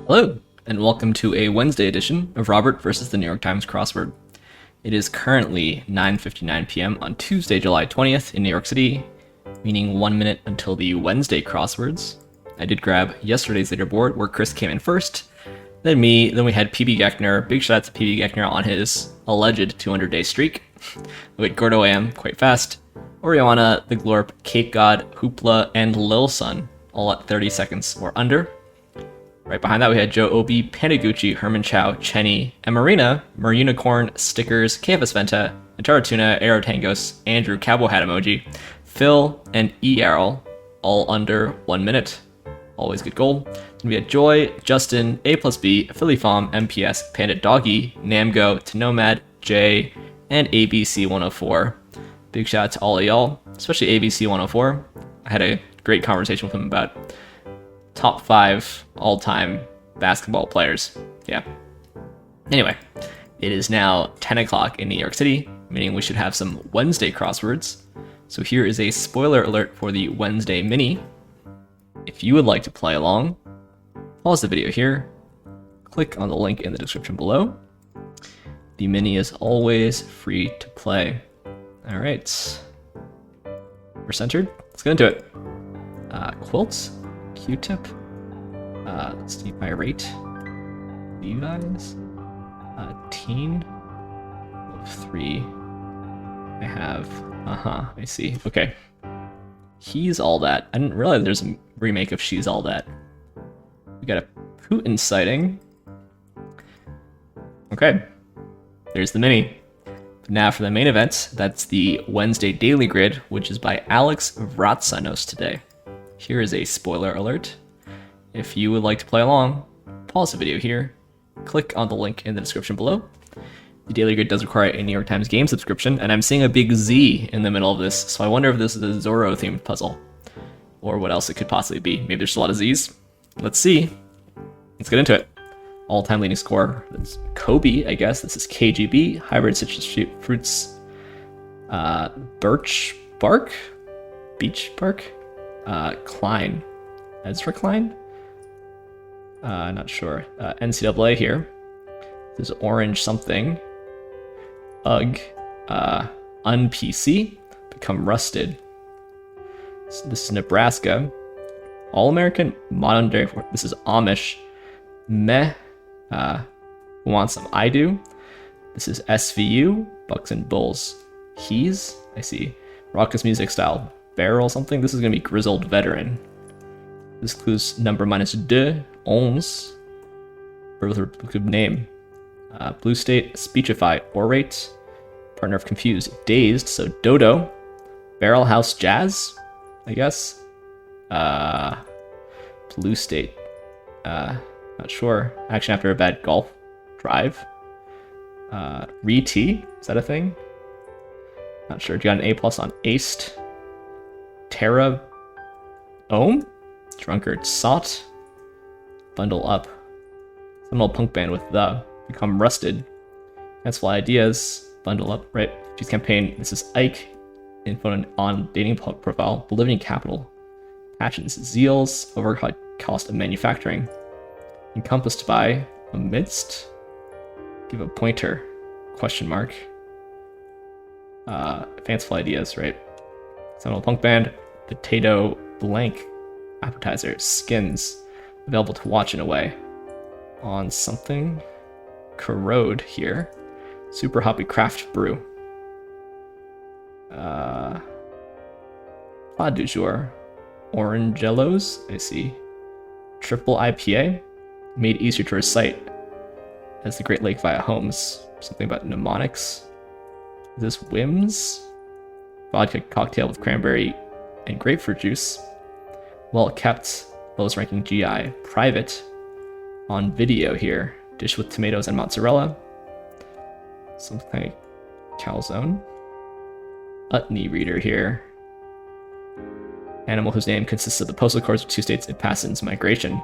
Hello, and welcome to a Wednesday edition of Robert versus the New York Times Crossword. It is currently 9:59 p.m. on Tuesday, July 20th in New York City, meaning 1 minute until the Wednesday crosswords. I did grab yesterday's leaderboard where Chris came in first, then me, then we had PB Geckner. Big shout out to PB Geckner on his alleged 200-day streak. We had Gordo AM, quite fast, Oriana, The Glorp, Cape God, Hoopla, and Lil Sun, all at 30 seconds or under. Right behind that, we had Joe Obi, Pandagucci, Herman Chow, Chenny, and Marina, Marunicorn, Stickers, KFS Venta, Antara Tuna, Aero Tangos, Andrew, Cowboy Hat Emoji, Phil, and E. Errol, all under 1 minute. Always good goal. Then we had Joy, Justin, A plus B, Philly Fom, MPS, Panda Doggy, Namgo, Nomad, Jay, and ABC 104. Big shout out to all of y'all, especially ABC 104. I had a great conversation with him about top 5 all-time basketball players. Yeah. Anyway, it is now 10 o'clock in New York City, meaning we should have some Wednesday crosswords. So here is a spoiler alert for the Wednesday mini. If you would like to play along, pause the video here, click on the link in the description below. The mini is always free to play. All right. We're centered. Let's get into it. Quilts. Q-tip, let's see, irate, Levi's, teen, 3, I have, I see, okay, He's All That. I didn't realize there's a remake of She's All That. We got a Putin sighting. Okay, there's the mini. Now for the main event, that's the Wednesday Daily Grid, which is by Alex Vratsanos today. Here is a spoiler alert. If you would like to play along, pause the video here, click on the link in the description below. The Daily Grid does require a New York Times game subscription, and I'm seeing a big Z in the middle of this, so I wonder if this is a Zorro-themed puzzle, or what else it could possibly be. Maybe there's a lot of Z's. Let's see. Let's get into it. All-time leading scorer, that's Kobe, I guess. This is KGB, hybrid citrus fruits, birch bark, beach bark. Klein. Ezra Klein? Not sure. NCAA here. This is orange something. Ugh. Un-PC. Become rusted. So this is Nebraska. All-American. Modern day. This is Amish. Meh. Who wants some? I do. This is SVU. Bucks and Bulls. He's. I see. Raucous music style. Barrel something. This is going to be Grizzled Veteran. This clues number -2, 11. Good name. Blue State, Speechify, Orate. Partner of Confused, Dazed, so Dodo. Barrel House Jazz, I guess. Blue State. Not sure. Action after a bad golf drive. RETEES, is that a thing? Not sure. You got an A+ on Aced. TERAOHM? Drunkard. Sought. Bundle Up. Some old punk band with The. Become Rusted. Fanciful Ideas. Bundle Up. Right. She's campaign. This is Ike. Info on dating profile. Bolivian capital. Passions. ZEALS. Overhead cost of manufacturing. Encompassed by. Amidst. Give a pointer. Question mark. Fanciful Ideas, right? Some old punk band. Potato blank appetizer. Skins available to watch in a way. On something. Corrode here. Super hoppy craft brew. Plat du jour. Orangellos, I see. Triple IPA. Made easier to recite as the Great Lake via homes. Something about mnemonics. Is this Whims? Vodka cocktail with cranberry and grapefruit juice. Well kept, lowest ranking GI. Private. On video here. Dish with tomatoes and mozzarella. Something like calzone. Utney reader here. Animal whose name consists of the postal codes of 2 states it passes into migration.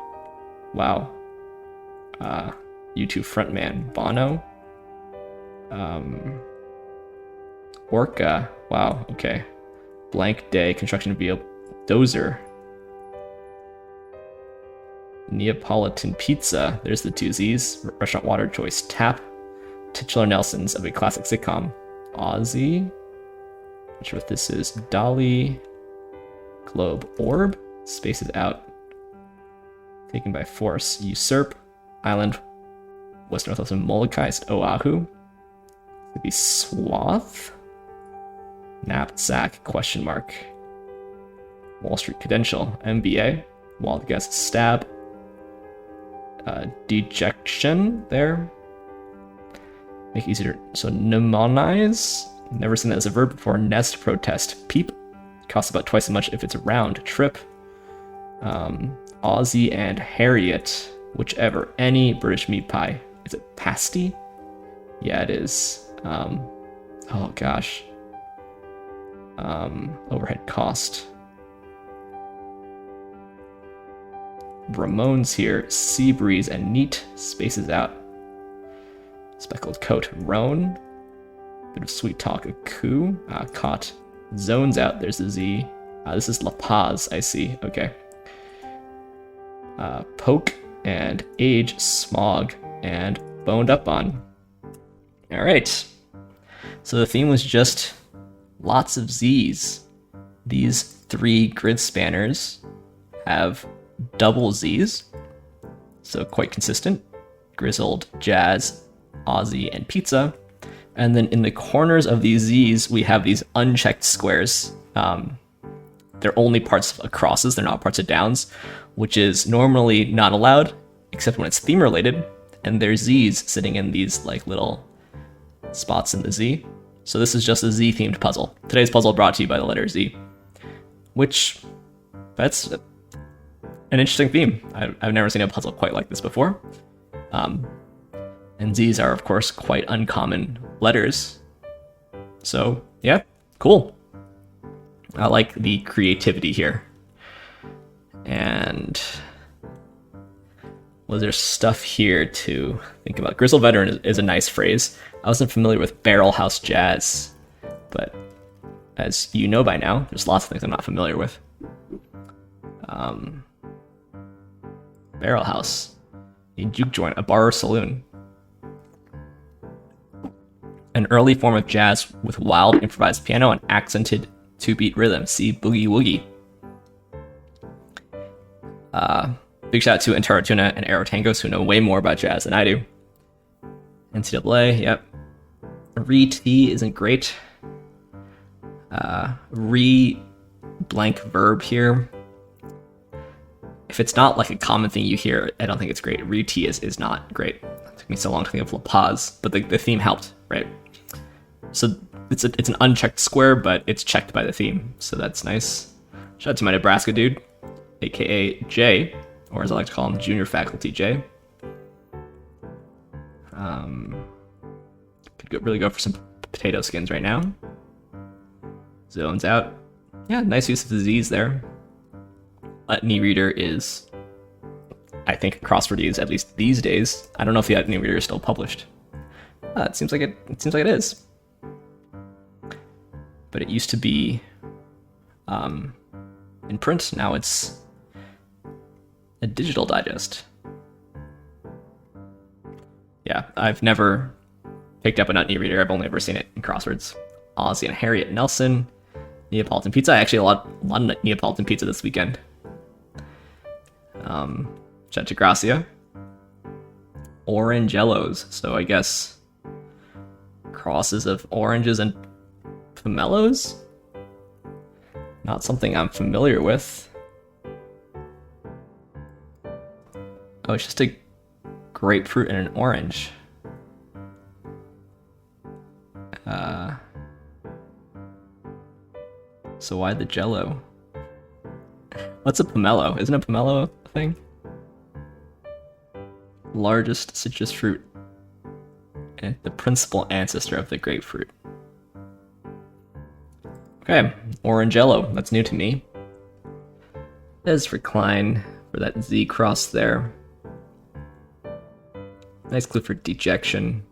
Wow. U2 frontman. Bono. Orca. Wow, okay. Blank day. Construction via dozer. Neapolitan pizza. There's the two Z's. Restaurant water choice tap. Titular Nelsons of a classic sitcom. Aussie. Not sure what this is. Dolly. Globe orb. Spaces out. Taken by force. Usurp. Island. West Northwest of Molokai is Oahu. Could be swath. Knapsack question mark. Wall Street credential. MBA. Wild guess stab. Dejection there. Make easier. So mnemonize. Never seen that as a verb before. Nest protest. Peep. Costs about twice as much if it's a round trip. Aussie and Harriet. Whichever. Any British meat pie. Is it pasty? Yeah, it is. Oh gosh. Overhead cost. Ramones here. Seabreeze and neat. Spaces out. Speckled coat. Roan. Bit of sweet talk. A coup. Caught. Zones out. There's a Z. This is La Paz. I see. Okay. Poke and age. Smog and boned up on. All right. So the theme was just lots of Z's. These three grid spanners have double Z's, so quite consistent. Grizzled, Jazz, Aussie, and Pizza. And then in the corners of these Z's, we have these unchecked squares. They're only parts of crosses, they're not parts of downs, which is normally not allowed, except when it's theme related. And there's Z's sitting in these like little spots in the Z. So this is just a Z themed puzzle. Today's puzzle brought to you by the letter Z, which that's an interesting theme. I've never seen a puzzle quite like this before. And Z's are of course quite uncommon letters. So yeah, cool. I like the creativity here. And was there stuff here to think about? Grizzled veteran is a nice phrase. I wasn't familiar with barrel house jazz, but as you know by now, there's lots of things I'm not familiar with. Barrel house, a juke joint, a bar or saloon. An early form of jazz with wild improvised piano and accented two-beat rhythm. See boogie woogie. Big shout out to Antara Tuna and Aero Tangos who know way more about jazz than I do. NCAA, yep. Retee isn't great. Blank verb here. If it's not like a common thing you hear, I don't think it's great. Retee is not great. It took me so long to think of La Paz, but the theme helped, right? So it's an unchecked square, but it's checked by the theme, so that's nice. Shout out to my Nebraska dude, aka Jay, or as I like to call him, Junior Faculty Jay. Could really go for some potato skins right now. Zones out. Yeah, nice use of the Z's there. Utney Reader is, I think, a crossword use, at least these days. I don't know if the Utney Reader is still published. It seems like it is. But it used to be in print. Now it's a digital digest. Yeah, I've never picked up an Utney Reader. I've only ever seen it in crosswords. Aussie and Harriet Nelson. Neapolitan pizza. I actually a lot of Neapolitan pizza this weekend. Shout out to Gracia. Orangellos. So I guess crosses of oranges and pomelos? Not something I'm familiar with. Oh, it's just a grapefruit and an orange. So why the jello? What's a pomelo? Isn't a pomelo a thing? Largest citrus fruit. And the principal ancestor of the grapefruit. Okay, orangello. That's new to me. There's recline for that Z cross there. Nice clue for dejection.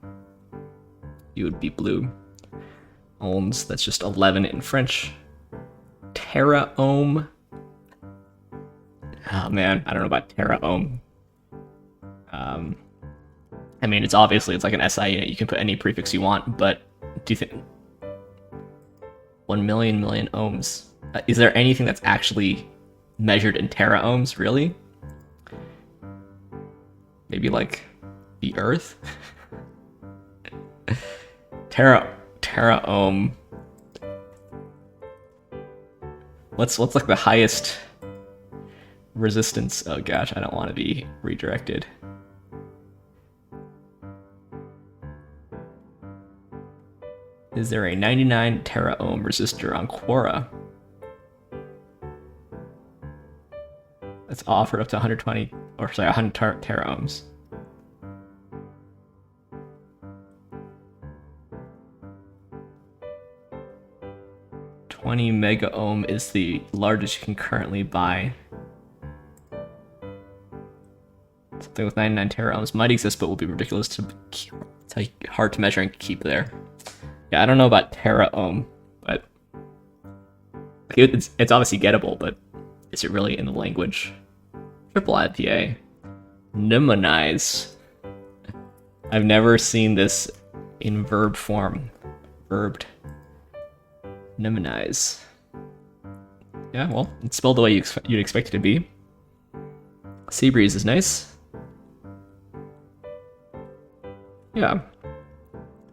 You would be blue. Ohms, that's just 11 in French. TERAOHM. Oh man, I don't know about TERAOHM. I mean, it's like an SI unit. You can put any prefix you want, but do you think 1 million ohms? Is there anything that's actually measured in teraohms, really? Maybe like the Earth? Teraohm. What's like the highest resistance? Oh gosh, I don't want to be redirected. Is there a 99 teraohm resistor on Quora that's offered up to 100 teraohms? $20 mega ohm is the largest you can currently buy. Something with 99 teraohms might exist, but will be ridiculous to keep. It's hard to measure and keep there. Yeah, I don't know about teraohm, but it's obviously gettable, but is it really in the language? TRIPLEIPA. MNEMONIZE. I've never seen this in verb form. Verbed. MNEMONIZE. Yeah, well, it's spelled the way you'd expect it to be. SEABREEZE is nice. Yeah.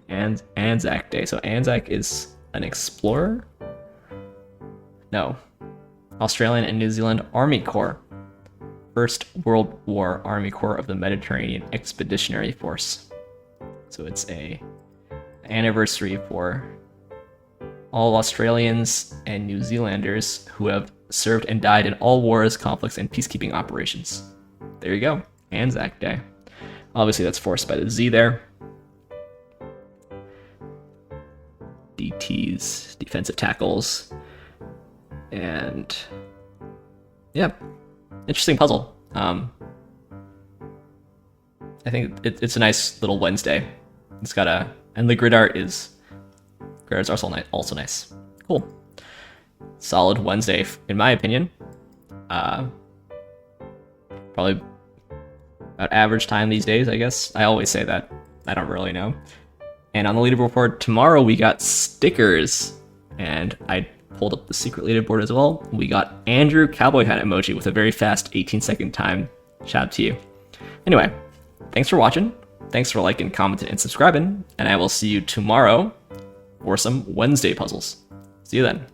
And Anzac Day. So Anzac is an explorer? No. Australian and New Zealand Army Corps. First World War Army Corps of the Mediterranean Expeditionary Force. So it's a anniversary for all Australians and New Zealanders who have served and died in all wars, conflicts, and peacekeeping operations. There you go. Anzac Day. Obviously that's forced by the Z there. DTs, defensive tackles, and yeah, interesting puzzle. I think it's a nice little Wednesday. It's got and the grid art is also nice. Cool, solid Wednesday in my opinion. Probably about average time these days, I guess. I always say that. I don't really know. And on the leaderboard report tomorrow, we got stickers, and I pulled up the secret leaderboard as well. We got Andrew cowboy hat emoji with a very fast 18-second time. Shout out to you. Anyway, thanks for watching. Thanks for liking, commenting, and subscribing, and I will see you tomorrow for some Wednesday puzzles. See you then.